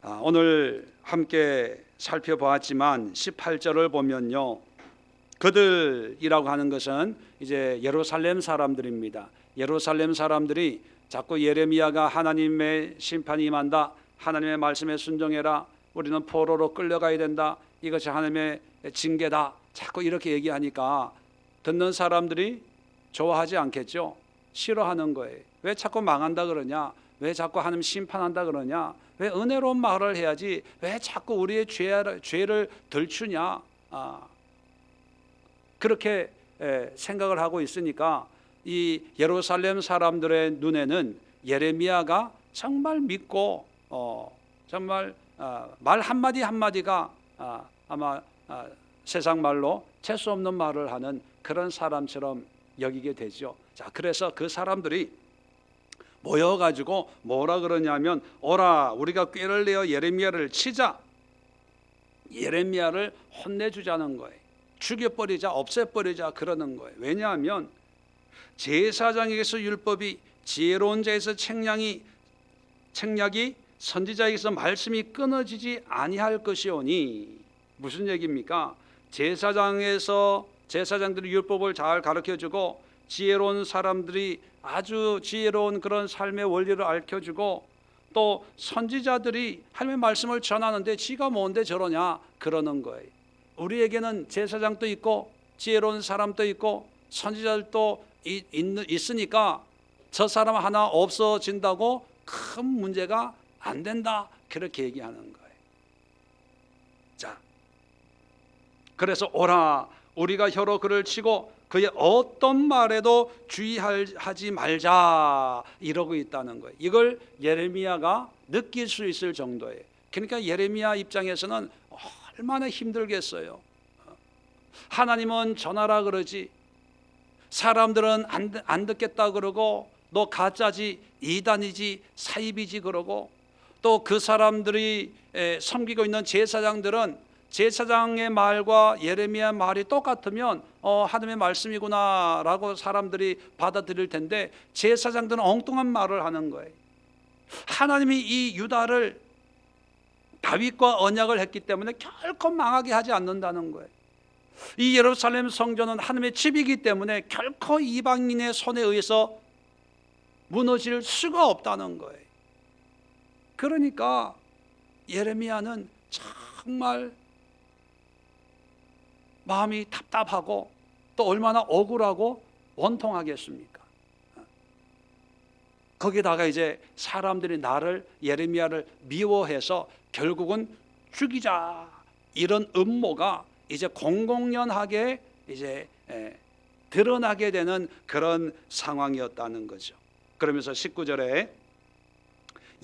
오늘 함께 살펴보았지만 18절을 보면요, 그들이라고 하는 것은 이제 예루살렘 사람들입니다. 예루살렘 사람들이 자꾸 예레미야가 하나님의 심판이 임한다, 하나님의 말씀에 순종해라, 우리는 포로로 끌려가야 된다, 이것이 하나님의 징계다, 자꾸 이렇게 얘기하니까 듣는 사람들이 좋아하지 않겠죠. 싫어하는 거예요. 왜 자꾸 망한다 그러냐, 왜 자꾸 하나님 심판한다 그러냐, 왜 은혜로운 말을 해야지 왜 자꾸 우리의 죄를 들추냐, 그렇게 생각을 하고 있으니까 이 예루살렘 사람들의 눈에는 예레미야가 정말 믿고 정말 말 한마디 한마디가 아마 세상 말로 재수 없는 말을 하는 그런 사람처럼 여기게 되죠. 자, 그래서 그 사람들이 모여가지고 뭐라 그러냐면, 오라 우리가 꾀를 내어 예레미야를 치자, 예레미야를 혼내주자는 거예요. 죽여버리자, 없애버리자 그러는 거예요. 왜냐하면 제사장에게서 율법이, 지혜로운 자에서 책략이, 선지자에게서 말씀이 끊어지지 아니할 것이오니. 무슨 얘기입니까? 제사장들이 율법을 잘 가르쳐주고, 지혜로운 사람들이 아주 지혜로운 그런 삶의 원리를 알려주고, 또 선지자들이 하나님의 말씀을 전하는데 지가 뭔데 저러냐 그러는 거예요. 우리에게는 제사장도 있고 지혜로운 사람도 있고 선지자들도 있으니까 저 사람 하나 없어진다고 큰 문제가 안 된다, 그렇게 얘기하는 거예요. 자, 그래서 오라 우리가 혀로 그를 치고 그의 어떤 말에도 주의하지 말자, 이러고 있다는 거예요. 이걸 예레미야가 느낄 수 있을 정도예요. 그러니까 예레미야 입장에서는 얼마나 힘들겠어요. 하나님은 전하라 그러지, 사람들은 안 듣겠다 그러고, 너 가짜지, 이단이지, 사입이지 그러고, 또 그 사람들이 섬기고 있는 제사장들은 제사장의 말과 예레미야 말이 똑같으면 하나님의 말씀이구나 라고 사람들이 받아들일 텐데, 제사장들은 엉뚱한 말을 하는 거예요. 하나님이 이 유다를 다윗과 언약을 했기 때문에 결코 망하게 하지 않는다는 거예요. 이 예루살렘 성전은 하나님의 집이기 때문에 결코 이방인의 손에 의해서 무너질 수가 없다는 거예요. 그러니까 예레미야는 정말 마음이 답답하고 또 얼마나 억울하고 원통하겠습니까? 거기다가 이제 사람들이 예레미야를 미워해서 결국은 죽이자, 이런 음모가 이제 공공연하게 이제 드러나게 되는 그런 상황이었다는 거죠. 그러면서 19절에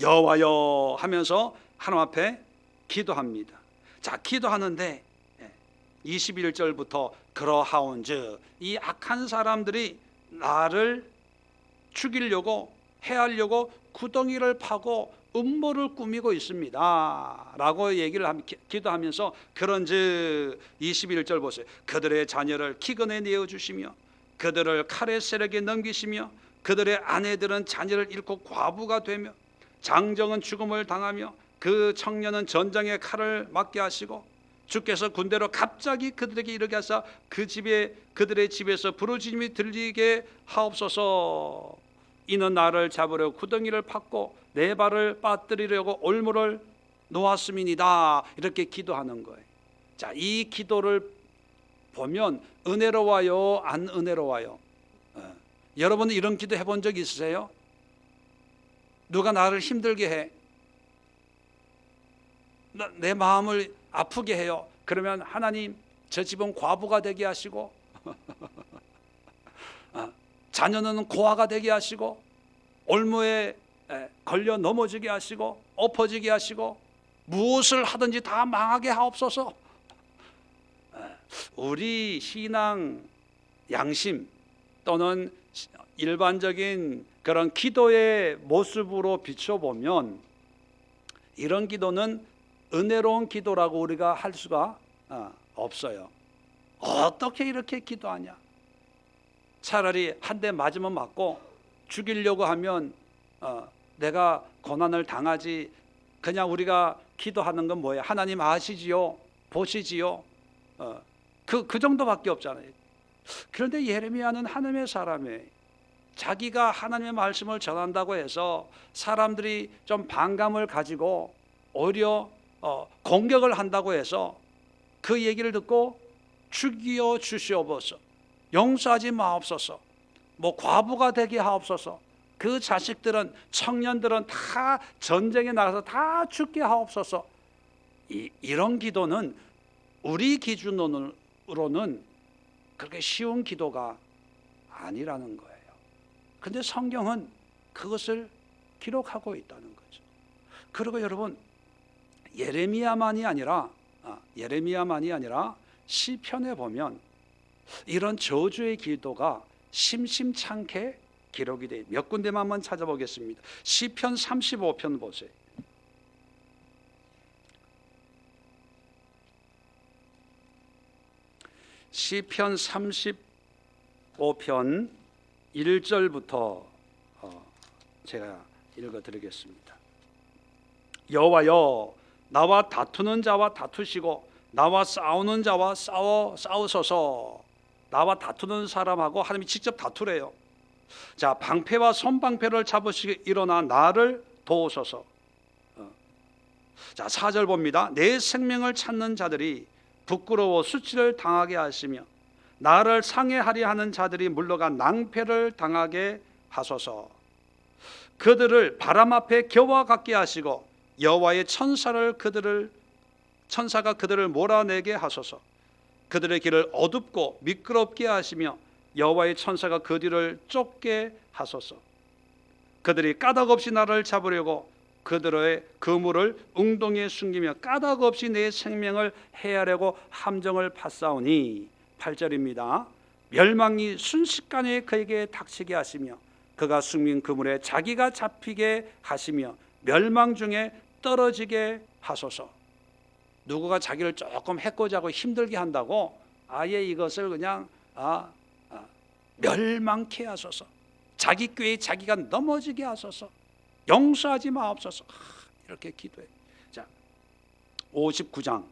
여호와여 하면서 하나님 앞에 기도합니다. 자, 기도하는데 21절부터 그러하온즉 이 악한 사람들이 나를 죽이려고 해하려고 구덩이를 파고 음모를 꾸미고 있습니다 라고 얘기를 기도하면서, 그런즉 21절 보세요. 그들의 자녀를 기근에 내어주시며 그들을 칼의 세력에 넘기시며 그들의 아내들은 자녀를 잃고 과부가 되며 장정은 죽음을 당하며 그 청년은 전장의 칼을 맞게 하시고, 주께서 군대로 갑자기 그들에게 이르게 하사 그들의 집에서 부르짖음이 들리게 하옵소서. 이는 나를 잡으려고 구덩이를 팠고 내 발을 빠뜨리려고 올무를 놓았음이니이다, 이렇게 기도하는 거예요. 자, 이 기도를 보면 은혜로워요, 안 은혜로워요? 여러분은 이런 기도 해본 적 있으세요? 누가 나를 힘들게 해, 내 마음을 아프게 해요. 그러면 하나님, 저 집은 과부가 되게 하시고 자녀는 고아가 되게 하시고 올무에 걸려 넘어지게 하시고 엎어지게 하시고 무엇을 하든지 다 망하게 하옵소서. 우리 신앙 양심 또는 일반적인 그런 기도의 모습으로 비춰보면 이런 기도는 은혜로운 기도라고 우리가 할 수가 없어요. 어떻게 이렇게 기도하냐? 차라리 한 대 맞으면 맞고 죽이려고 하면 내가 고난을 당하지, 그냥 우리가 기도하는 건 뭐예요? 하나님 아시지요? 보시지요? 그 정도밖에 없잖아요. 그런데 예레미야는 하나님의 사람이에요. 자기가 하나님의 말씀을 전한다고 해서 사람들이 좀 반감을 가지고 오히려 공격을 한다고 해서 그 얘기를 듣고 죽여 주시옵소서, 용서하지 마옵소서, 뭐 과부가 되게 하옵소서, 그 자식들은 청년들은 다 전쟁에 나가서 다 죽게 하옵소서, 이런 기도는 우리 기준으로는 그렇게 쉬운 기도가 아니라는 거예요. 근데 성경은 그것을 기록하고 있다는 거죠. 그리고 여러분, 예레미야만이 아니라 시편에 보면 이런 저주의 기도가 심심찮게 기록이 돼. 몇 군데만 한번 찾아보겠습니다. 시편 35편 보세요. 시편 35편 1절부터 제가 읽어드리겠습니다. 여호와여, 나와 다투는 자와 다투시고 나와 싸우는 자와 싸우소서. 나와 다투는 사람하고 하나님이 직접 다투래요. 자, 방패와 손방패를 잡으시게 일어나 나를 도우소서. 자, 4절 봅니다. 내 생명을 찾는 자들이 부끄러워 수치를 당하게 하시며 나를 상해하려 하는 자들이 물러가 낭패를 당하게 하소서. 그들을 바람 앞에 겨와 같게 하시고 여호와의 천사가 그들을 몰아내게 하소서. 그들의 길을 어둡고 미끄럽게 하시며 여호와의 천사가 그 뒤를 쫓게 하소서. 그들이 까닭 없이 나를 잡으려고 그들의 그물을 웅덩이에 숨기며 까닭 없이 내 생명을 해하려고 함정을 파싸우니. 8절입니다. 멸망이 순식간에 그에게 닥치게 하시며 그가 숨긴 그물에 자기가 잡히게 하시며 멸망 중에 떨어지게 하소서. 누구가 자기를 조금 해코지하고 힘들게 한다고 아예 이것을 그냥 멸망케 하소서. 자기 꾀에 자기가 넘어지게 하소서. 용서하지 마옵소서. 이렇게 기도해. 자, 59장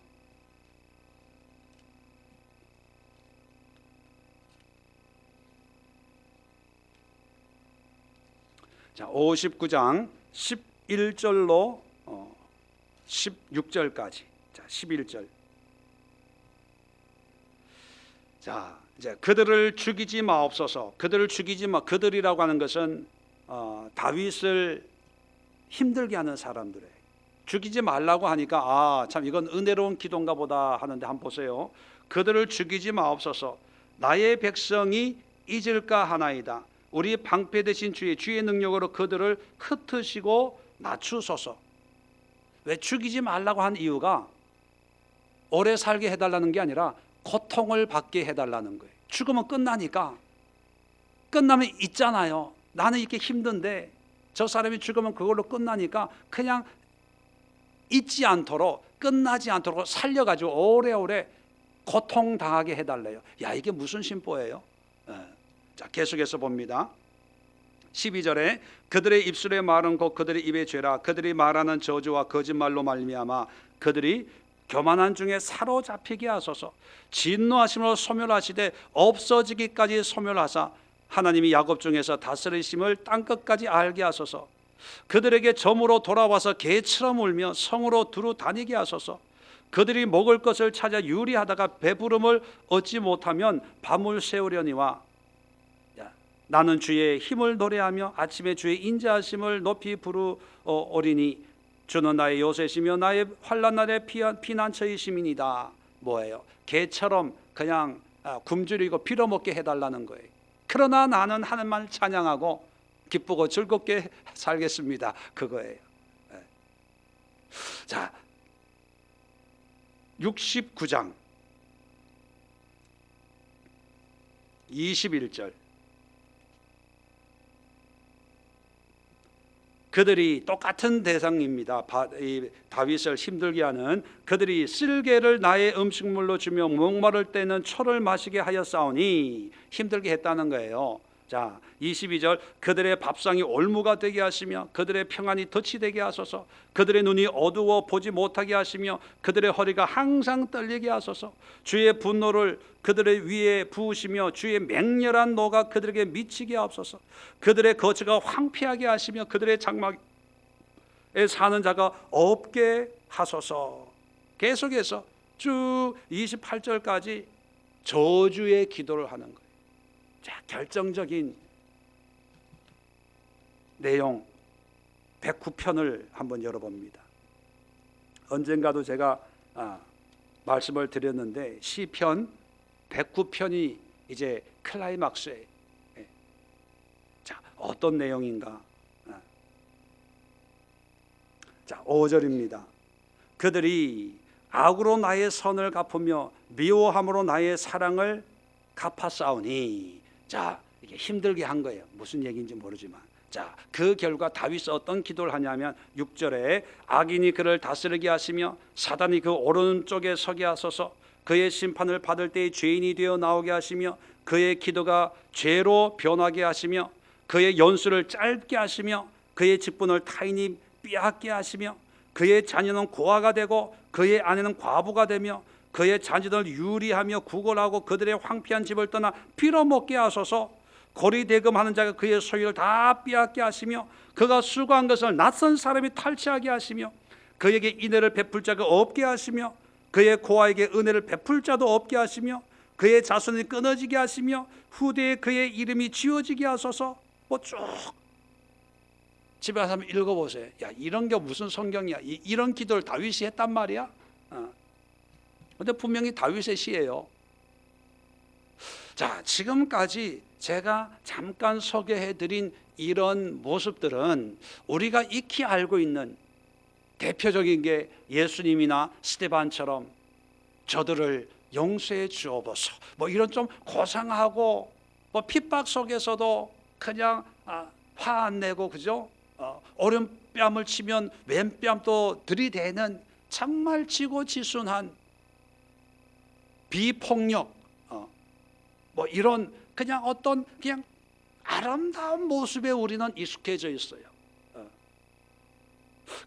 자, 59장 11절로 16절까지. 자, 11절. 자, 이제 그들을 죽이지 마옵소서. 그들을 죽이지 마. 그들이라고 하는 것은 다윗을 힘들게 하는 사람들이에요. 죽이지 말라고 하니까 참 이건 은혜로운 기도인가 보다 하는데 한번 보세요. 그들을 죽이지 마옵소서. 나의 백성이 잊을까 하나이다. 우리 방패 되신 주의 능력으로 그들을 흩으시고 낮추소서. 왜 죽이지 말라고 한 이유가 오래 살게 해달라는 게 아니라 고통을 받게 해달라는 거예요. 죽으면 끝나니까. 끝나면 있잖아요. 나는 이렇게 힘든데 저 사람이 죽으면 그걸로 끝나니까 그냥 잊지 않도록, 끝나지 않도록 살려가지고 오래오래 고통당하게 해달래요. 야, 이게 무슨 심보예요? 자, 계속해서 봅니다. 12절에 그들의 입술의 말은 곧 그들의 입의 죄라. 그들이 말하는 저주와 거짓말로 말미암아 그들이 교만한 중에 사로잡히게 하소서. 진노하심으로 소멸하시되 없어지기까지 소멸하사 하나님이 야곱 중에서 다스리심을 땅끝까지 알게 하소서. 그들에게 점으로 돌아와서 개처럼 울며 성으로 두루 다니게 하소서. 그들이 먹을 것을 찾아 유리하다가 배부름을 얻지 못하면 밤을 새우려니와 나는 주의 힘을 노래하며 아침에 주의 인자하심을 높이 부르오리니 주는 나의 요새시며 나의 환난 날의 피난처이심이니이다. 뭐예요? 개처럼 그냥 굶주리고 빌어먹게 해달라는 거예요. 그러나 나는 하나님만 찬양하고 기쁘고 즐겁게 살겠습니다. 그거예요. 자, 69장 21절. 그들이 똑같은 대상입니다. 다윗을 힘들게 하는 그들이 쓸개를 나의 음식물로 주며 목마를 때는 초를 마시게 하였사오니 힘들게 했다는 거예요. 자, 22절 그들의 밥상이 올무가 되게 하시며 그들의 평안이 덫이 되게 하소서. 그들의 눈이 어두워 보지 못하게 하시며 그들의 허리가 항상 떨리게 하소서. 주의 분노를 그들의 위에 부으시며 주의 맹렬한 노가 그들에게 미치게 하옵소서. 그들의 거처가 황폐하게 하시며 그들의 장막에 사는 자가 없게 하소서. 계속해서 쭉 28절까지 저주의 기도를 하는 거예요. 자, 결정적인 내용 109편을 한번 열어봅니다. 언젠가도 제가 말씀을 드렸는데 시편 109편이 이제 클라이막스에 자, 어떤 내용인가? 자, 5절입니다. 그들이 악으로 나의 선을 갚으며 미워함으로 나의 사랑을 갚아싸우니. 자, 이게 힘들게 한 거예요. 무슨 얘기인지 모르지만. 자, 그 결과 다윗은 어떤 기도를 하냐면 6절에 악인이 그를 다스리게 하시며 사단이 그 오른쪽에 서게 하소서. 그의 심판을 받을 때에 죄인이 되어 나오게 하시며 그의 기도가 죄로 변하게 하시며 그의 연수를 짧게 하시며 그의 직분을 타인이 빼앗게 하시며 그의 자녀는 고아가 되고 그의 아내는 과부가 되며 그의 자녀들 유리하며 구걸하고 그들의 황폐한 집을 떠나 빌어먹게 하소서. 고리대금하는 자가 그의 소유를 다 빼앗게 하시며 그가 수고한 것을 낯선 사람이 탈취하게 하시며 그에게 인애를 베풀 자가 없게 하시며 그의 고아에게 은혜를 베풀 자도 없게 하시며 그의 자손이 끊어지게 하시며 후대에 그의 이름이 지워지게 하소서. 뭐 쭉 집에 가서 한번 읽어보세요. 야, 이런 게 무슨 성경이야? 이런 기도를 다윗이 했단 말이야? 근데 분명히 다윗의 시예요. 자, 지금까지 제가 잠깐 소개해드린 이런 모습들은 우리가 익히 알고 있는 대표적인 게 예수님이나 스데반처럼 저들을 용서해 주옵소서. 뭐 이런 좀 고상하고 뭐 핍박 속에서도 그냥 화 안 내고, 그죠? 오른뺨을 치면 왼뺨 또 들이대는 정말 지고지순한 비폭력, 뭐 이런 그냥 어떤 그냥 아름다운 모습에 우리는 익숙해져 있어요.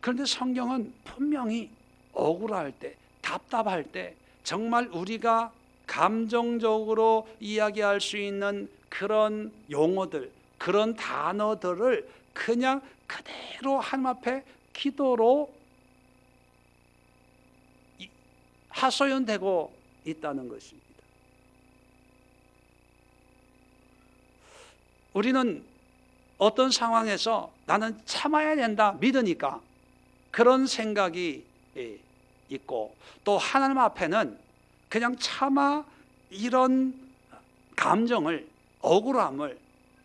그런데 성경은 분명히 억울할 때, 답답할 때 정말 우리가 감정적으로 이야기할 수 있는 그런 용어들, 그런 단어들을 그냥 그대로 하나님 앞에 기도로 하소연되고 있다는 것입니다. 우리는 어떤 상황에서 나는 참아야 된다 믿으니까 그런 생각이 있고, 또 하나님 앞에는 그냥 참아 이런 감정을, 억울함을,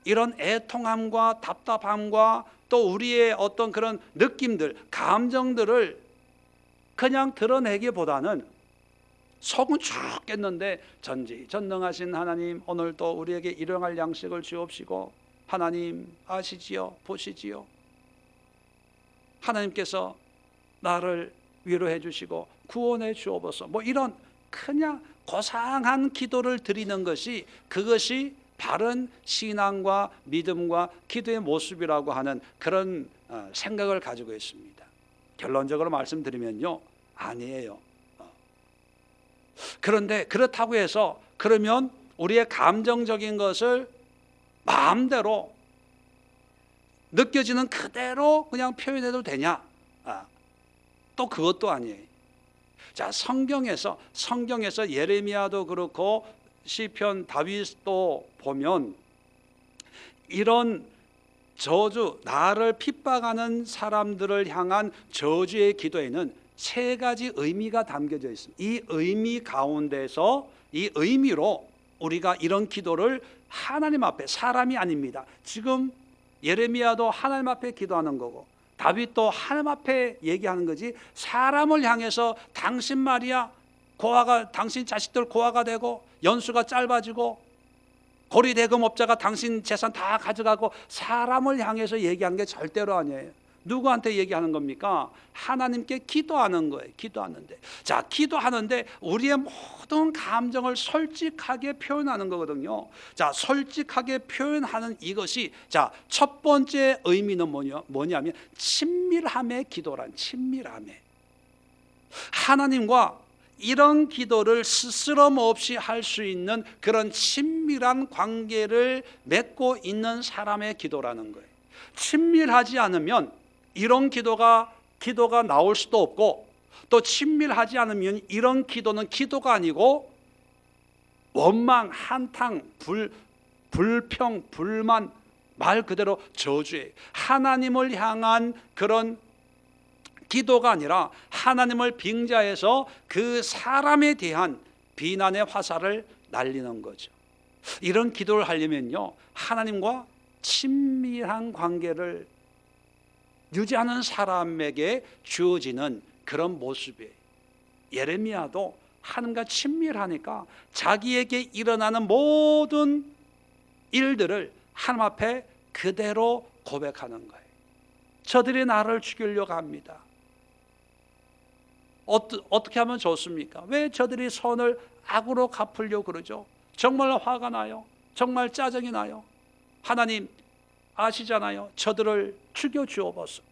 이런 애통함과 답답함과 또 우리의 어떤 그런 느낌들, 감정들을 그냥 드러내기보다는 속은 쭉 깼는데 전지전능하신 하나님, 오늘도 우리에게 일용할 양식을 주옵시고 하나님 아시지요, 보시지요. 하나님께서 나를 위로해 주시고 구원해 주옵소서. 뭐 이런 그냥 고상한 기도를 드리는 것이, 그것이 바른 신앙과 믿음과 기도의 모습이라고 하는 그런 생각을 가지고 있습니다. 결론적으로 말씀드리면요, 아니에요. 그런데 그렇다고 해서 그러면 우리의 감정적인 것을 마음대로 느껴지는 그대로 그냥 표현해도 되냐? 또 그것도 아니에요. 자, 성경에서 예레미야도 그렇고 시편 다윗도 보면 이런 저주, 나를 핍박하는 사람들을 향한 저주의 기도에는 세 가지 의미가 담겨져 있습니다. 이 의미 가운데서, 이 의미로 우리가 이런 기도를 하나님 앞에, 사람이 아닙니다. 지금 예레미야도 하나님 앞에 기도하는 거고 다윗도 하나님 앞에 얘기하는 거지, 사람을 향해서 당신 말이야 고아가, 당신 자식들 고아가 되고 연수가 짧아지고 고리대금업자가 당신 재산 다 가져가고, 사람을 향해서 얘기한 게 절대로 아니에요. 누구한테 얘기하는 겁니까? 하나님께 기도하는 거예요. 기도하는데, 자, 기도하는데 우리의 모든 감정을 솔직하게 표현하는 거거든요. 자, 솔직하게 표현하는 이것이, 자, 첫 번째 의미는 뭐냐면 친밀함의 기도란, 친밀함의, 하나님과 이런 기도를 스스럼 없이 할 수 있는 그런 친밀한 관계를 맺고 있는 사람의 기도라는 거예요. 친밀하지 않으면 이런 기도가 나올 수도 없고, 또 친밀하지 않으면 이런 기도는 기도가 아니고 원망, 한탕, 불평, 불만, 말 그대로 저주예요. 하나님을 향한 그런 기도가 아니라 하나님을 빙자해서 그 사람에 대한 비난의 화살을 날리는 거죠. 이런 기도를 하려면요, 하나님과 친밀한 관계를 유지하는 사람에게 주어지는 그런 모습이에요. 예레미야도 하나님과 친밀하니까 자기에게 일어나는 모든 일들을 하나님 앞에 그대로 고백하는 거예요. 저들이 나를 죽이려고 합니다. 어떻게 하면 좋습니까? 왜 저들이 선을 악으로 갚으려고 그러죠? 정말 화가 나요. 정말 짜증이 나요. 하나님 아시잖아요. 저들을 죽여 주옵소서.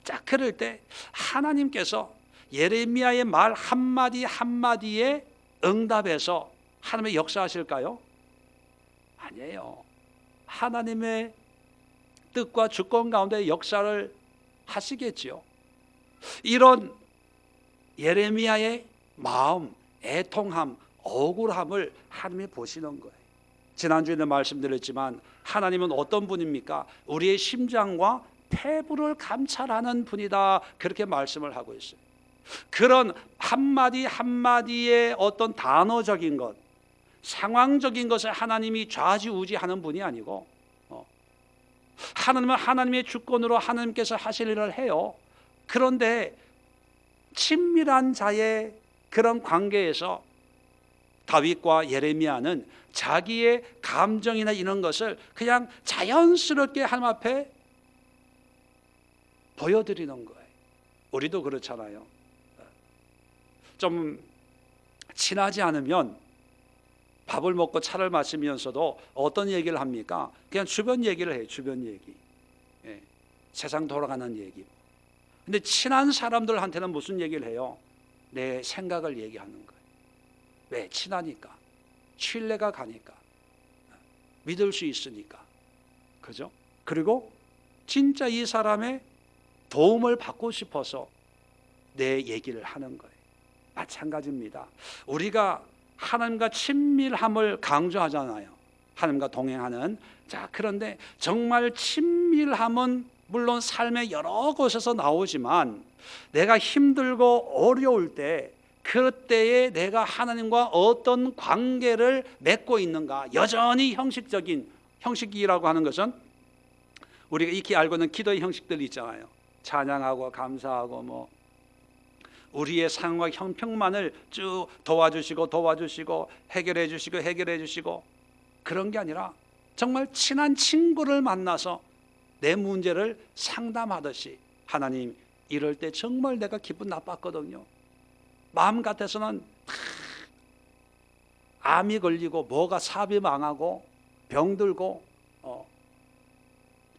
자, 그럴 때 하나님께서 예레미야의 말 한마디 한마디에 응답해서 하나님의 역사하실까요? 아니에요. 하나님의 뜻과 주권 가운데 역사를 하시겠지요. 이런 예레미야의 마음, 애통함, 억울함을 하나님이 보시는 거예요. 지난주에도 말씀드렸지만 하나님은 어떤 분입니까? 우리의 심장과 폐부를 감찰하는 분이다, 그렇게 말씀을 하고 있어요. 그런 한마디 한마디의 어떤 단어적인 것, 상황적인 것을 하나님이 좌지우지하는 분이 아니고, 하나님은 하나님의 주권으로 하나님께서 하실 일을 해요. 그런데 친밀한 자의 그런 관계에서 다윗과 예레미야는 자기의 감정이나 이런 것을 그냥 자연스럽게 하나님 앞에 보여드리는 거예요. 우리도 그렇잖아요. 좀 친하지 않으면 밥을 먹고 차를 마시면서도 어떤 얘기를 합니까? 그냥 주변 얘기를 해요. 주변 얘기. 예, 세상 돌아가는 얘기. 근데 친한 사람들한테는 무슨 얘기를 해요? 내 생각을 얘기하는 거예요. 왜? 친하니까, 신뢰가 가니까, 믿을 수 있으니까, 그죠? 그리고 진짜 이 사람의 도움을 받고 싶어서 내 얘기를 하는 거예요. 마찬가지입니다. 우리가 하나님과 친밀함을 강조하잖아요. 하나님과 동행하는. 자, 그런데 정말 친밀함은 물론 삶의 여러 곳에서 나오지만, 내가 힘들고 어려울 때, 그때에 내가 하나님과 어떤 관계를 맺고 있는가. 여전히 형식이라고 하는 것은 우리가 익히 알고 있는 기도의 형식들이 있잖아요. 찬양하고 감사하고 우리의 상황과 형편만을 쭉 도와주시고 해결해 주시고 그런 게 아니라 정말 친한 친구를 만나서 내 문제를 상담하듯이, 하나님 이럴 때 정말 내가 기분 나빴거든요. 마음 같아서는 암이 걸리고 뭐가 사업이 망하고 병들고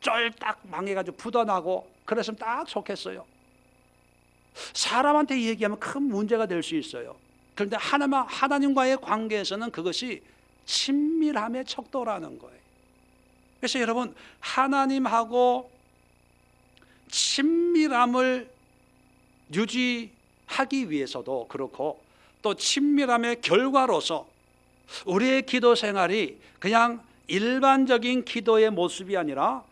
쫄딱 망해가지고 부도나고 그랬으면 딱 좋겠어요. 사람한테 얘기하면 큰 문제가 될 수 있어요. 그런데 하나님과의 관계에서는 그것이 친밀함의 척도라는 거예요. 그래서 여러분, 하나님하고 친밀함을 유지하기 위해서도 그렇고, 또 친밀함의 결과로서 우리의 기도 생활이 그냥 일반적인 기도의 모습이 아니라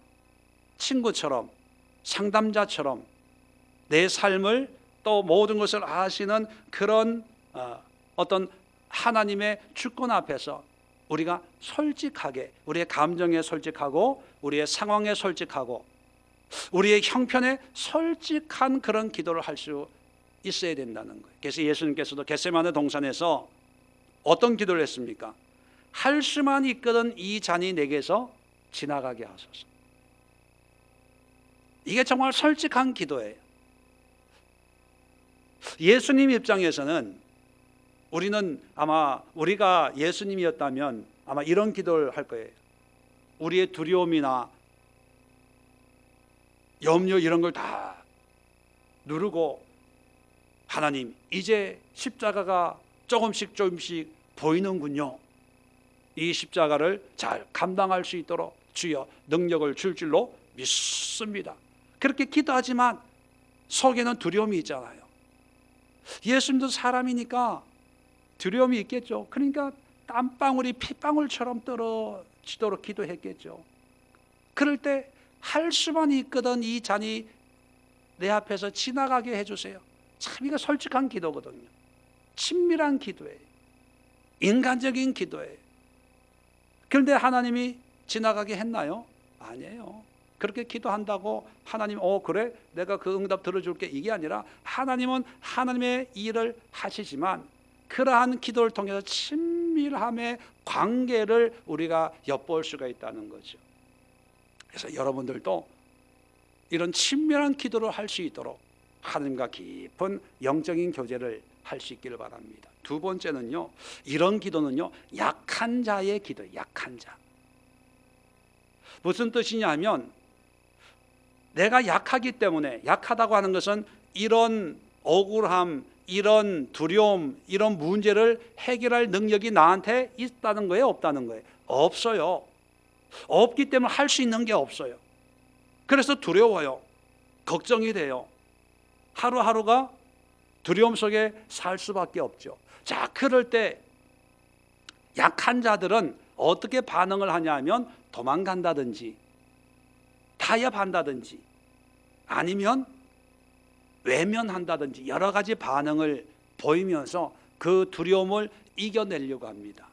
친구처럼, 상담자처럼 내 삶을 또 모든 것을 아시는 그런 어떤 하나님의 주권 앞에서 우리가 솔직하게, 우리의 감정에 솔직하고, 우리의 상황에 솔직하고, 우리의 형편에 솔직한 그런 기도를 할 수 있어야 된다는 거예요. 그래서 예수님께서도 겟세마네 동산에서 어떤 기도를 했습니까? 할 수만 있거든 이 잔이 내게서 지나가게 하소서. 이게 정말 솔직한 기도예요. 예수님 입장에서는 우리는 아마 우리가 예수님이었다면 아마 이런 기도를 할 거예요. 우리의 두려움이나 염려 이런 걸 다 누르고, 하나님 이제 십자가가 조금씩 보이는군요. 이 십자가를 잘 감당할 수 있도록 주여 능력을 줄 줄로 믿습니다. 그렇게 기도하지만 속에는 두려움이 있잖아요. 예수님도 사람이니까 두려움이 있겠죠. 그러니까 땀방울이 핏방울처럼 떨어지도록 기도했겠죠. 그럴 때 할 수만 있거든 이 잔이 내 앞에서 지나가게 해주세요. 참 이거 솔직한 기도거든요. 친밀한 기도예요. 인간적인 기도예요. 그런데 하나님이 지나가게 했나요? 아니에요. 그렇게 기도한다고 하나님 그래 내가 그 응답 들어줄게 이게 아니라, 하나님은 하나님의 일을 하시지만 그러한 기도를 통해서 친밀함의 관계를 우리가 엿볼 수가 있다는 거죠. 그래서 여러분들도 이런 친밀한 기도를 할 수 있도록 하나님과 깊은 영적인 교제를 할 수 있기를 바랍니다. 두 번째는요, 이런 기도는요 약한 자의 기도예요. 약한 자. 무슨 뜻이냐면, 내가 약하기 때문에, 약하다고 하는 것은 이런 억울함, 이런 두려움, 이런 문제를 해결할 능력이 나한테 있다는 거예요? 없다는 거예요? 없어요. 없기 때문에 할 수 있는 게 없어요. 그래서 두려워요. 걱정이 돼요. 하루하루가 두려움 속에 살 수밖에 없죠. 자, 그럴 때 약한 자들은 어떻게 반응을 하냐면, 도망간다든지 타협한다든지 아니면 외면한다든지 여러 가지 반응을 보이면서 그 두려움을 이겨내려고 합니다.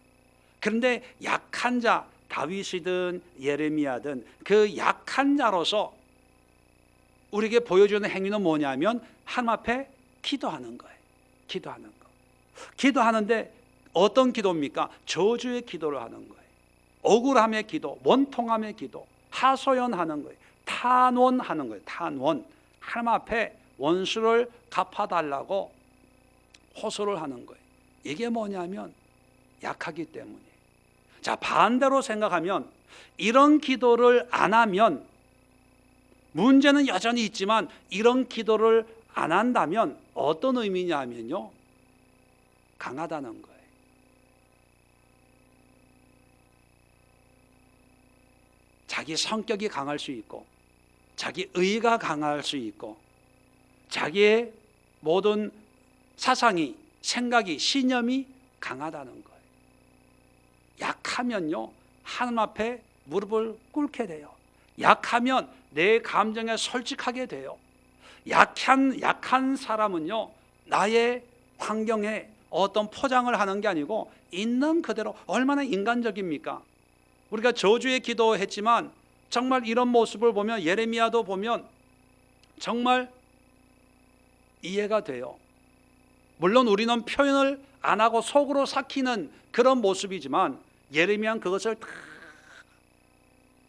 그런데 약한 자, 다윗이든 예레미야든 그 약한 자로서 우리에게 보여주는 행위는 뭐냐면, 하나님 앞에 기도하는 거예요. 기도하는 거. 기도하는데 어떤 기도입니까? 저주의 기도를 하는 거예요. 억울함의 기도, 원통함의 기도, 하소연하는 거예요. 탄원하는 거예요. 탄원. 하나님 앞에 원수를 갚아달라고 호소를 하는 거예요. 이게 뭐냐면 약하기 때문이에요. 자, 반대로 생각하면, 이런 기도를 안 하면, 문제는 여전히 있지만 이런 기도를 안 한다면 어떤 의미냐면요, 강하다는 거예요. 자기 성격이 강할 수 있고, 자기 의가 강할 수 있고, 자기의 모든 사상이, 생각이, 신념이 강하다는 거예요. 약하면요, 하나님 앞에 무릎을 꿇게 돼요. 약하면 내 감정에 솔직하게 돼요. 약한 사람은요, 나의 환경에 어떤 포장을 하는 게 아니고 있는 그대로, 얼마나 인간적입니까? 우리가 저주의 기도했지만 정말 이런 모습을 보면, 예레미야도 보면 정말 이해가 돼요. 물론 우리는 표현을 안 하고 속으로 삭히는 그런 모습이지만, 예레미야는 그것을 다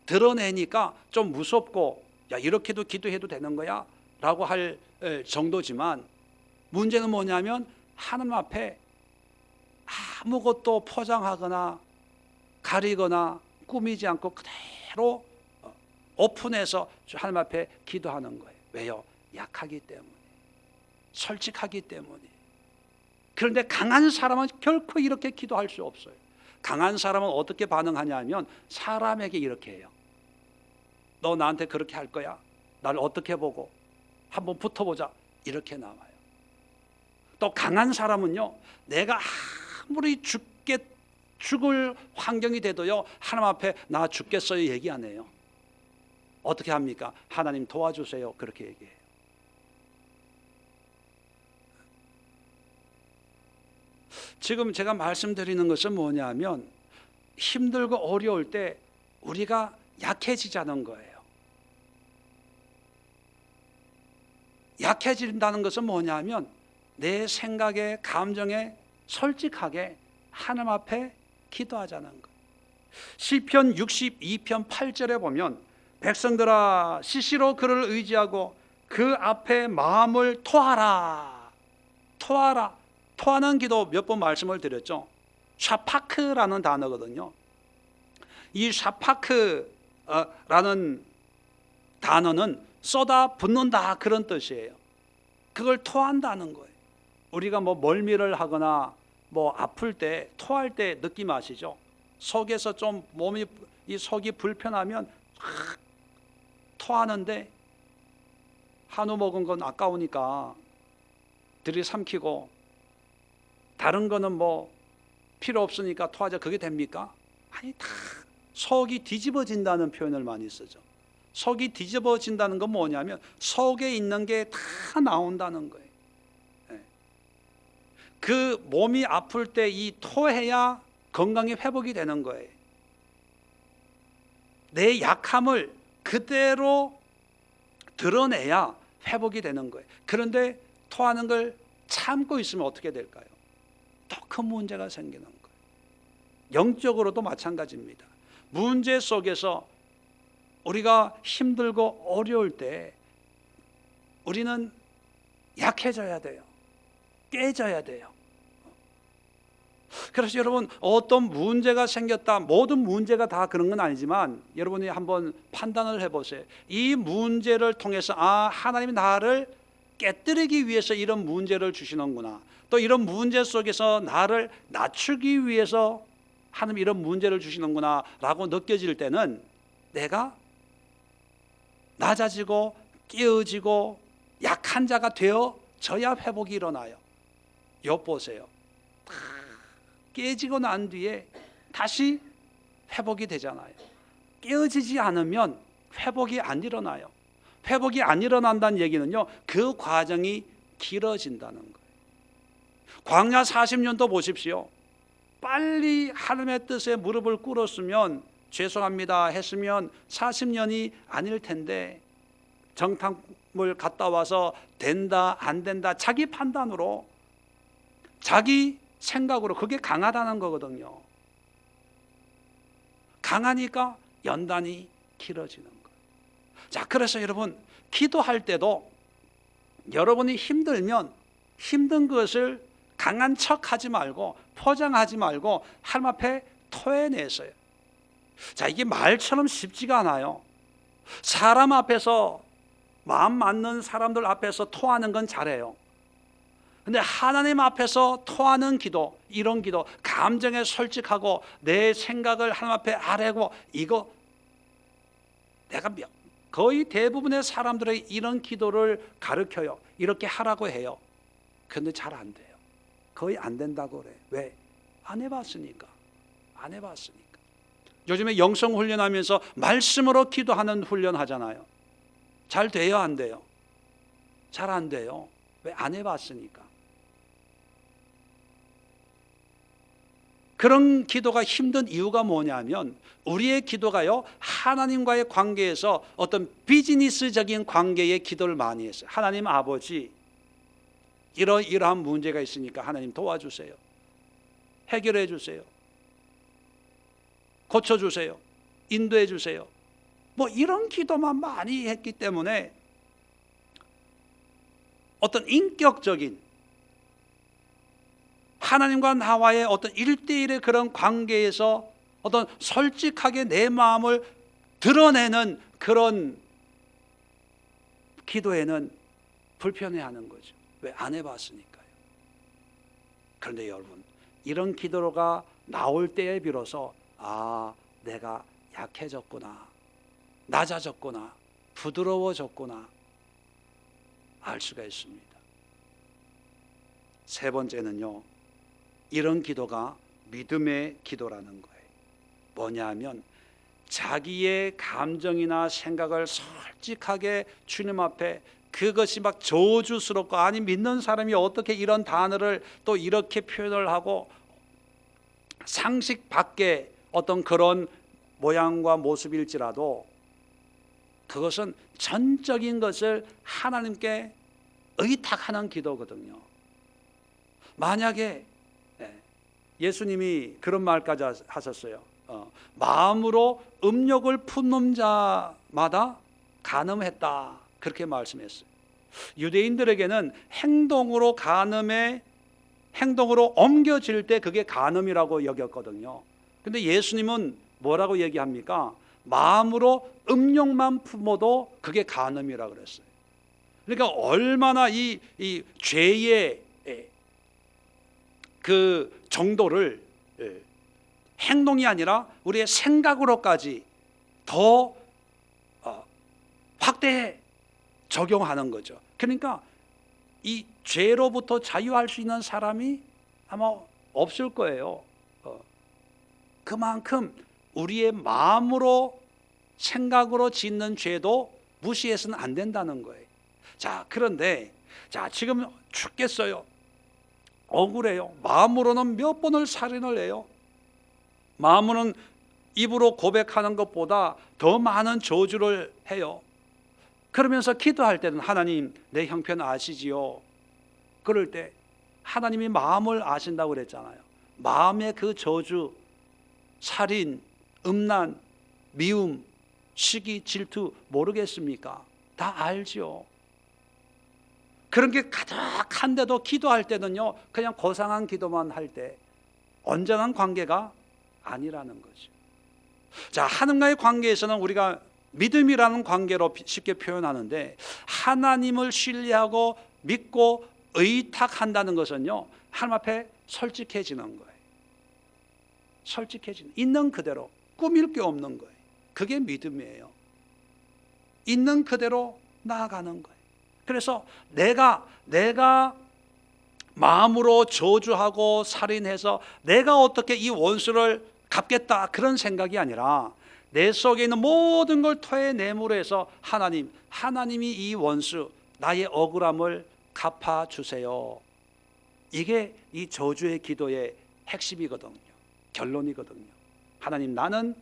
드러내니까 좀 무섭고, 야 이렇게도 기도해도 되는 거야? 라고 할 정도지만, 문제는 뭐냐면 하나님 앞에 아무것도 포장하거나 가리거나 꾸미지 않고 그대로 오픈해서 하나님 앞에 기도하는 거예요. 왜요? 약하기 때문에, 솔직하기 때문에. 그런데 강한 사람은 결코 이렇게 기도할 수 없어요. 강한 사람은 어떻게 반응하냐면, 사람에게 이렇게 해요. 너 나한테 그렇게 할 거야? 나를 어떻게 보고? 한번 붙어보자. 이렇게 나와요. 또 강한 사람은요, 내가 아무리 죽을 환경이 돼도요, 하나님 앞에 나 죽겠어요 얘기 안 해요. 어떻게 합니까? 하나님 도와주세요. 그렇게 얘기해요. 지금 제가 말씀드리는 것은 뭐냐면, 힘들고 어려울 때 우리가 약해지자는 거예요. 약해진다는 것은 뭐냐면, 내 생각에, 감정에 솔직하게 하나님 앞에 기도하자는 것. 시편 62편 8절에 보면, 백성들아 시시로 그를 의지하고 그 앞에 마음을 토하라. 토하라. 토하는 기도 몇 번 말씀을 드렸죠. 샤파크라는 단어거든요. 이 샤파크라는 단어는 쏟아붓는다 그런 뜻이에요. 그걸 토한다는 거예요. 우리가 뭐 멀미를 하거나 뭐 아플 때 토할 때 느낌 아시죠? 속에서 좀 몸이 이 속이 불편하면 토하는데 한우 먹은 건 아까우니까 들이삼키고 다른 거는 뭐 필요 없으니까 토하자. 그게 됩니까? 아니, 다 속이 뒤집어진다는 표현을 많이 쓰죠. 속이 뒤집어진다는 건 뭐냐면 속에 있는 게 다 나온다는 거예요. 그 몸이 아플 때 이 토해야 건강이 회복이 되는 거예요. 내 약함을 그대로 드러내야 회복이 되는 거예요. 그런데 토하는 걸 참고 있으면 어떻게 될까요? 더 큰 문제가 생기는 거예요. 영적으로도 마찬가지입니다. 문제 속에서 우리가 힘들고 어려울 때 우리는 약해져야 돼요. 깨져야 돼요. 그래서 여러분, 어떤 문제가 생겼다, 모든 문제가 다 그런 건 아니지만 여러분이 한번 판단을 해보세요. 이 문제를 통해서 하나님이 나를 깨뜨리기 위해서 이런 문제를 주시는구나. 또 이런 문제 속에서 나를 낮추기 위해서 하나님 이런 문제를 주시는구나 라고 느껴질 때는 내가 낮아지고 깨어지고 약한 자가 되어져야 회복이 일어나요. 엿보세요. 깨지고 난 뒤에 다시 회복이 되잖아요. 깨어지지 않으면 회복이 안 일어나요. 회복이 안 일어난다는 얘기는요, 그 과정이 길어진다는 거예요. 광야 40년도 보십시오. 빨리 하나님의 뜻에 무릎을 꿇었으면, 죄송합니다 했으면 40년이 아닐 텐데 정탐을 갔다 와서 된다 안 된다 자기 판단으로, 자기 생각으로, 그게 강하다는 거거든요. 강하니까 연단이 길어지는 거예요. 자, 그래서 여러분, 기도할 때도 여러분이 힘들면 힘든 것을 강한 척 하지 말고, 포장하지 말고 하나님 앞에 토해내세요. 자, 이게 말처럼 쉽지가 않아요. 사람 앞에서, 마음 맞는 사람들 앞에서 토하는 건 잘해요. 근데 하나님 앞에서 토하는 기도, 이런 기도, 감정에 솔직하고 내 생각을 하나님 앞에 아뢰고, 이거 내가 거의 대부분의 사람들의 이런 기도를 가르쳐요. 이렇게 하라고 해요. 근데 잘 안 돼요. 거의 안 된다고 그래. 왜? 안 해봤으니까. 안 해봤으니까. 요즘에 영성 훈련하면서 말씀으로 기도하는 훈련 하잖아요. 잘 돼요, 안 돼요? 잘 안 돼요. 왜? 안 해봤으니까. 그런 기도가 힘든 이유가 뭐냐면, 우리의 기도가요, 하나님과의 관계에서 어떤 비즈니스적인 관계의 기도를 많이 했어요. 하나님 아버지, 이러한 문제가 있으니까 하나님 도와주세요. 해결해 주세요. 고쳐주세요. 인도해 주세요. 뭐 이런 기도만 많이 했기 때문에 어떤 인격적인 하나님과 나와의 어떤 1대1의 그런 관계에서 어떤 솔직하게 내 마음을 드러내는 그런 기도에는 불편해하는 거죠. 왜? 안 해봤으니까요. 그런데 여러분, 이런 기도가 나올 때에 비로소 내가 약해졌구나, 낮아졌구나, 부드러워졌구나 알 수가 있습니다. 세 번째는요, 이런 기도가 믿음의 기도라는 거예요. 뭐냐면 자기의 감정이나 생각을 솔직하게 주님 앞에, 그것이 막 저주스럽고, 아니 믿는 사람이 어떻게 이런 단어를 또 이렇게 표현을 하고, 상식 밖의 어떤 그런 모양과 모습일지라도 그것은 전적인 것을 하나님께 의탁하는 기도거든요. 만약에 예수님이 그런 말까지 하셨어요. 마음으로 음욕을 품는 자마다 간음했다, 그렇게 말씀했어요. 유대인들에게는 행동으로 옮겨질 때 그게 간음이라고 여겼거든요. 근데 예수님은 뭐라고 얘기합니까? 마음으로 음욕만 품어도 그게 간음이라고 그랬어요. 그러니까 얼마나 이 죄의 그 정도를 행동이 아니라 우리의 생각으로까지 더 확대 적용하는 거죠. 그러니까 이 죄로부터 자유할 수 있는 사람이 아마 없을 거예요. 그만큼 우리의 마음으로 생각으로 짓는 죄도 무시해서는 안 된다는 거예요. 자, 그런데 지금 죽겠어요. 억울해요. 마음으로는 몇 번을 살인을 해요. 마음으로는 입으로 고백하는 것보다 더 많은 저주를 해요. 그러면서 기도할 때는 하나님, 내 형편 아시지요? 그럴 때 하나님이 마음을 아신다고 그랬잖아요. 마음의 그 저주, 살인, 음란, 미움, 시기, 질투 모르겠습니까? 다 알죠. 그런 게 가득한데도 기도할 때는요, 그냥 고상한 기도만 할 때 온전한 관계가 아니라는 거죠. 자, 하나님과의 관계에서는 우리가 믿음이라는 관계로 쉽게 표현하는데, 하나님을 신뢰하고 믿고 의탁한다는 것은요, 하나님 앞에 솔직해지는 거예요. 솔직해지는, 있는 그대로, 꾸밀 게 없는 거예요. 그게 믿음이에요. 있는 그대로 나아가는 거예요. 그래서 내가 마음으로 저주하고 살인해서 내가 어떻게 이 원수를 갚겠다, 그런 생각이 아니라 내 속에 있는 모든 걸 토해내므로 해서 하나님이 이 원수, 나의 억울함을 갚아주세요. 이게 이 저주의 기도의 핵심이거든요. 결론이거든요. 하나님, 나는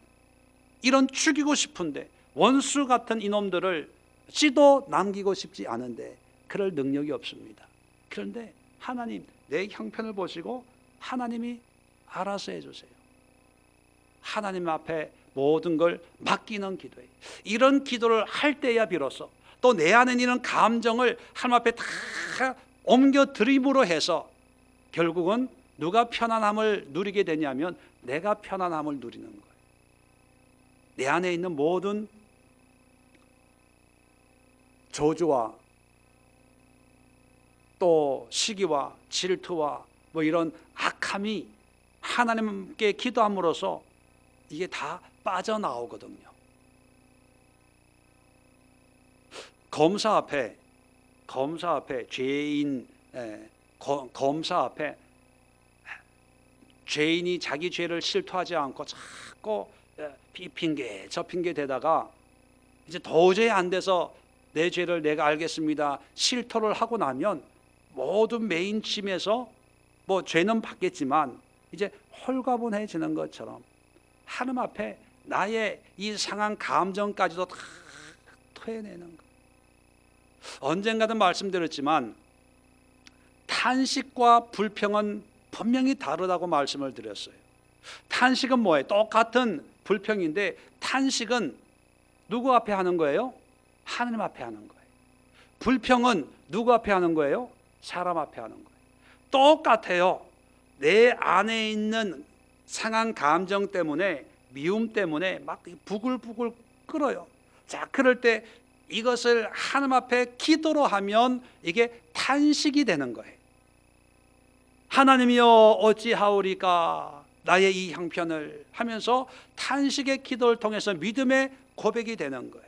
이런 죽이고 싶은데, 원수 같은 이놈들을 씨도 남기고 싶지 않은데 그럴 능력이 없습니다. 그런데 하나님, 내 형편을 보시고 하나님이 알아서 해주세요. 하나님 앞에 모든 걸 맡기는 기도예요. 이런 기도를 할 때야 비로소 또 내 안에 있는 감정을 하나님 앞에 다 옮겨드림으로 해서 결국은 누가 편안함을 누리게 되냐면 내가 편안함을 누리는 거예요. 내 안에 있는 모든 저주와 또 시기와 질투와 뭐 이런 악함이 하나님께 기도함으로써 이게 다 빠져나오거든요. 검사 앞에 죄인, 검사 앞에 죄인이 자기 죄를 실토하지 않고 자꾸 이 핑계 저 핑계 대다가 이제 도저히 안 돼서 내 죄를 내가 알겠습니다, 실토를 하고 나면 모든 메인짐에서 뭐 죄는 받겠지만 이제 홀가분해지는 것처럼 하나님 앞에 나의 이 상한 감정까지도 다 토해내는 것. 언젠가도 말씀드렸지만 탄식과 불평은 분명히 다르다고 말씀을 드렸어요. 탄식은 뭐예요? 똑같은 불평인데 탄식은 누구 앞에 하는 거예요? 하나님 앞에 하는 거예요. 불평은 누구 앞에 하는 거예요? 사람 앞에 하는 거예요. 똑같아요. 내 안에 있는 상한 감정 때문에, 미움 때문에 막 부글부글 끓어요. 자, 그럴 때 이것을 하나님 앞에 기도로 하면 이게 탄식이 되는 거예요. 하나님이여 어찌하오리까 나의 이 형편을 하면서 탄식의 기도를 통해서 믿음의 고백이 되는 거예요.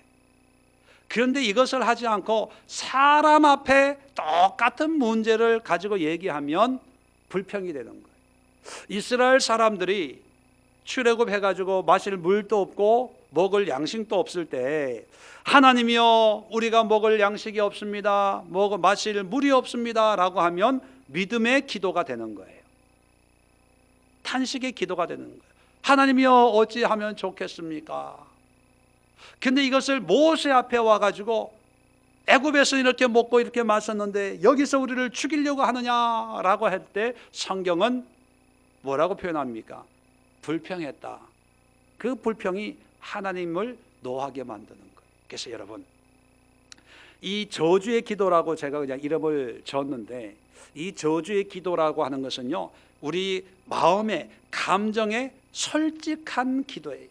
그런데 이것을 하지 않고 사람 앞에 똑같은 문제를 가지고 얘기하면 불평이 되는 거예요. 이스라엘 사람들이 출애굽해가지고 마실 물도 없고 먹을 양식도 없을 때 하나님이여 우리가 먹을 양식이 없습니다, 마실 물이 없습니다 라고 하면 믿음의 기도가 되는 거예요. 탄식의 기도가 되는 거예요. 하나님이여 어찌하면 좋겠습니까? 근데 이것을 모세 앞에 와가지고 애굽에서 이렇게 먹고 이렇게 마셨는데 여기서 우리를 죽이려고 하느냐라고 할 때 성경은 뭐라고 표현합니까? 불평했다, 그 불평이 하나님을 노하게 만드는 거예요. 그래서 여러분, 이 저주의 기도라고 제가 그냥 이름을 줬는데, 이 저주의 기도라고 하는 것은요, 우리 마음의 감정에 솔직한 기도예요.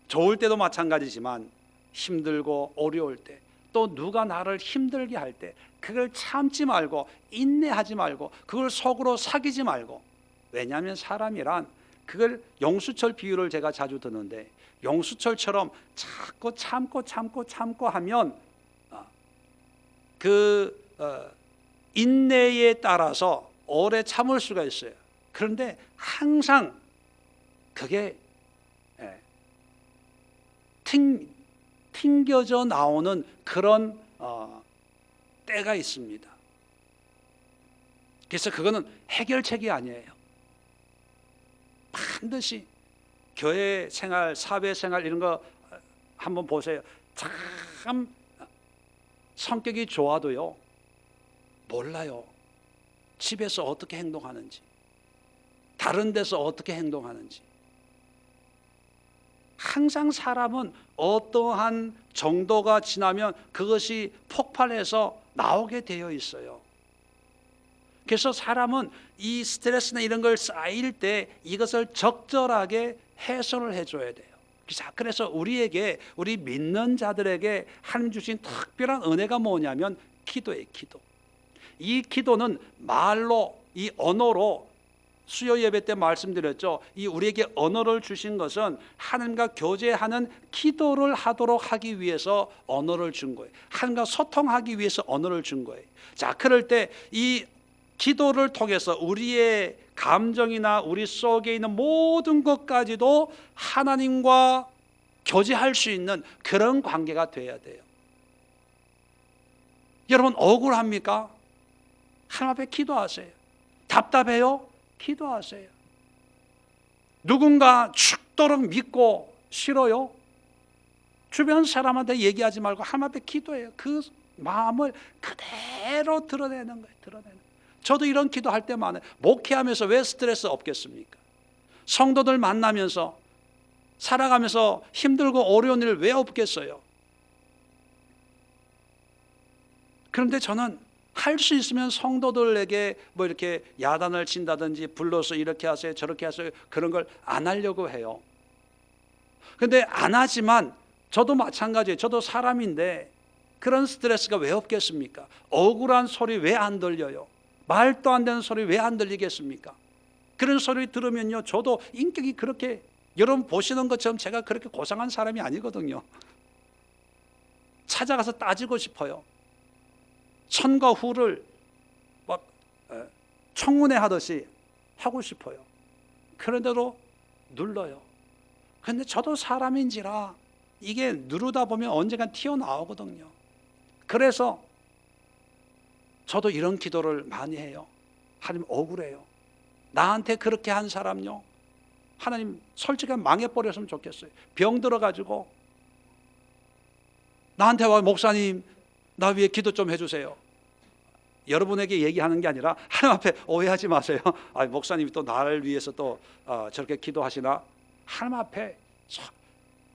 좋을 때도 마찬가지지만 힘들고 어려울 때, 또 누가 나를 힘들게 할 때 그걸 참지 말고 인내하지 말고 그걸 속으로 사귀지 말고. 왜냐하면 사람이란, 그걸 용수철 비유를 제가 자주 듣는데, 용수철처럼 자꾸 참고 하면 인내에 따라서 오래 참을 수가 있어요. 그런데 항상 그게 튕겨져 나오는 그런 때가 있습니다. 그래서 그거는 해결책이 아니에요. 반드시 교회 생활, 사회 생활 이런 거 한번 보세요. 참 성격이 좋아도요, 몰라요. 집에서 어떻게 행동하는지, 다른 데서 어떻게 행동하는지. 항상 사람은 어떠한 정도가 지나면 그것이 폭발해서 나오게 되어 있어요. 그래서 사람은 이 스트레스나 이런 걸 쌓일 때 이것을 적절하게 해소를 해줘야 돼요. 그래서 우리에게, 우리 믿는 자들에게 하나님 주신 특별한 은혜가 뭐냐면 기도예요. 기도. 이 기도는 말로, 이 언어로, 수요 예배 때 말씀드렸죠. 이 우리에게 언어를 주신 것은 하나님과 교제하는 기도를 하도록 하기 위해서 언어를 준 거예요. 하나님과 소통하기 위해서 언어를 준 거예요. 자, 그럴 때 이 기도를 통해서 우리의 감정이나 우리 속에 있는 모든 것까지도 하나님과 교제할 수 있는 그런 관계가 돼야 돼요. 여러분, 억울합니까? 하나님 앞에 기도하세요. 답답해요? 기도하세요. 누군가 죽도록 믿고 싫어요? 주변 사람한테 얘기하지 말고 하나님 앞에 기도해요. 그 마음을 그대로 드러내는 거예요. 드러내는 거예요. 저도 이런 기도할 때 많아요. 목회하면서 왜 스트레스 없겠습니까? 성도들 만나면서 살아가면서 힘들고 어려운 일 왜 없겠어요? 그런데 저는 할 수 있으면 성도들에게 뭐 이렇게 야단을 친다든지 불러서 이렇게 하세요 저렇게 하세요 그런 걸 안 하려고 해요. 그런데 안 하지만 저도 마찬가지예요. 저도 사람인데 그런 스트레스가 왜 없겠습니까? 억울한 소리 왜 안 들려요? 말도 안 되는 소리 왜 안 들리겠습니까? 그런 소리 들으면요, 저도 인격이 그렇게, 여러분 보시는 것처럼 제가 그렇게 고상한 사람이 아니거든요. 찾아가서 따지고 싶어요. 선과 후를 막 청문회 하듯이 하고 싶어요. 그런데도 눌러요. 그런데 저도 사람인지라 이게 누르다 보면 언젠간 튀어나오거든요. 그래서 저도 이런 기도를 많이 해요. 하나님, 억울해요. 나한테 그렇게 한 사람요, 하나님 솔직하게 망해버렸으면 좋겠어요. 병 들어가지고 나한테 와, 목사님 나 위해 기도 좀 해주세요. 여러분에게 얘기하는 게 아니라 하나님 앞에 오해하지 마세요. 아, 목사님이 또 나를 위해서 또 저렇게 기도하시나? 하나님 앞에,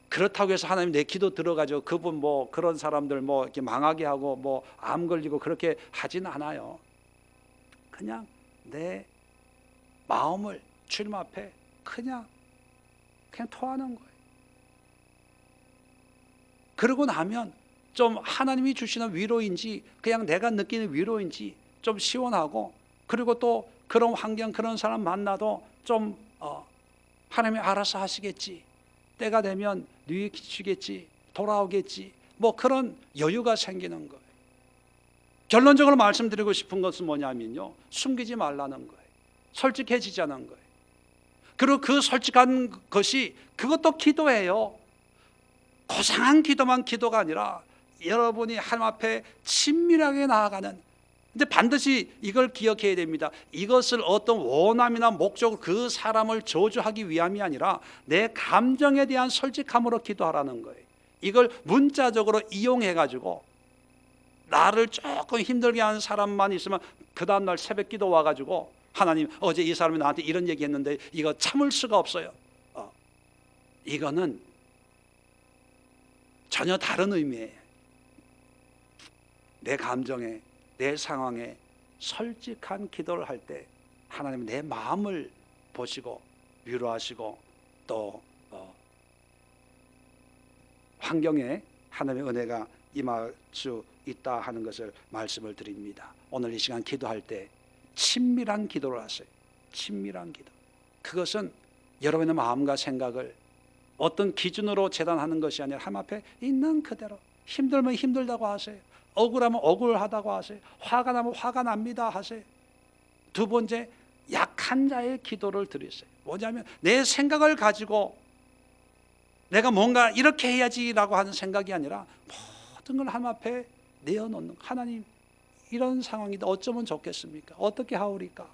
그렇다고 해서 하나님 내 기도 들어가죠, 그분 뭐 그런 사람들 뭐 이렇게 망하게 하고 뭐 암 걸리고 그렇게 하진 않아요. 그냥 내 마음을 주님 앞에 그냥 토하는 거예요. 그러고 나면 좀 하나님이 주시는 위로인지 그냥 내가 느끼는 위로인지 좀 시원하고, 그리고 또 그런 환경, 그런 사람 만나도 좀 하나님이 알아서 하시겠지, 때가 되면 뉘에 끼치겠지, 돌아오겠지, 뭐 그런 여유가 생기는 거예요. 결론적으로 말씀드리고 싶은 것은 뭐냐면요, 숨기지 말라는 거예요. 솔직해지자는 거예요. 그리고 그 솔직한 것이, 그것도 기도예요. 고상한 기도만 기도가 아니라 여러분이 하나님 앞에 친밀하게 나아가는, 근데 반드시 이걸 기억해야 됩니다. 이것을 어떤 원함이나 목적으로 그 사람을 저주하기 위함이 아니라 내 감정에 대한 솔직함으로 기도하라는 거예요. 이걸 문자적으로 이용해 가지고 나를 조금 힘들게 하는 사람만 있으면 그 다음날 새벽 기도 와가지고, 하나님 어제 이 사람이 나한테 이런 얘기 했는데 이거 참을 수가 없어요. 이거는 전혀 다른 의미예요. 내 감정에, 내 상황에 솔직한 기도를 할 때 하나님은 내 마음을 보시고 위로하시고 또 환경에 하나님의 은혜가 임할 수 있다 하는 것을 말씀을 드립니다. 오늘 이 시간 기도할 때 친밀한 기도를 하세요. 친밀한 기도. 그것은 여러분의 마음과 생각을 어떤 기준으로 재단하는 것이 아니라 하나님 앞에 있는 그대로, 힘들면 힘들다고 하세요. 억울하면 억울하다고 하세요. 화가 나면 화가 납니다 하세요. 두 번째, 약한 자의 기도를 드리세요. 뭐냐면 내 생각을 가지고 내가 뭔가 이렇게 해야지라고 하는 생각이 아니라 모든 걸 하나님 앞에 내어놓는, 하나님 이런 상황인데 어쩌면 좋겠습니까? 어떻게 하오리까?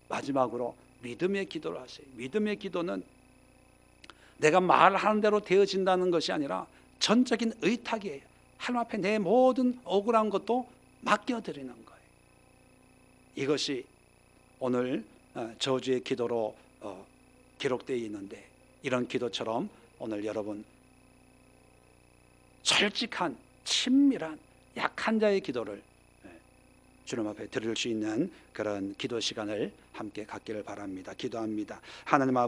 마지막으로 믿음의 기도를 하세요. 믿음의 기도는 내가 말하는 대로 되어진다는 것이 아니라 전적인 의탁이에요. 하나님 앞에 내 모든 억울한 것도 맡겨드리는 거예요. 이것이 오늘 저주의 기도로 기록되어 있는데, 이런 기도처럼 오늘 여러분 솔직한 친밀한 약한 자의 기도를 주님 앞에 드릴 수 있는 그런 기도 시간을 함께 갖기를 바랍니다. 기도합니다. 하나님 아버지,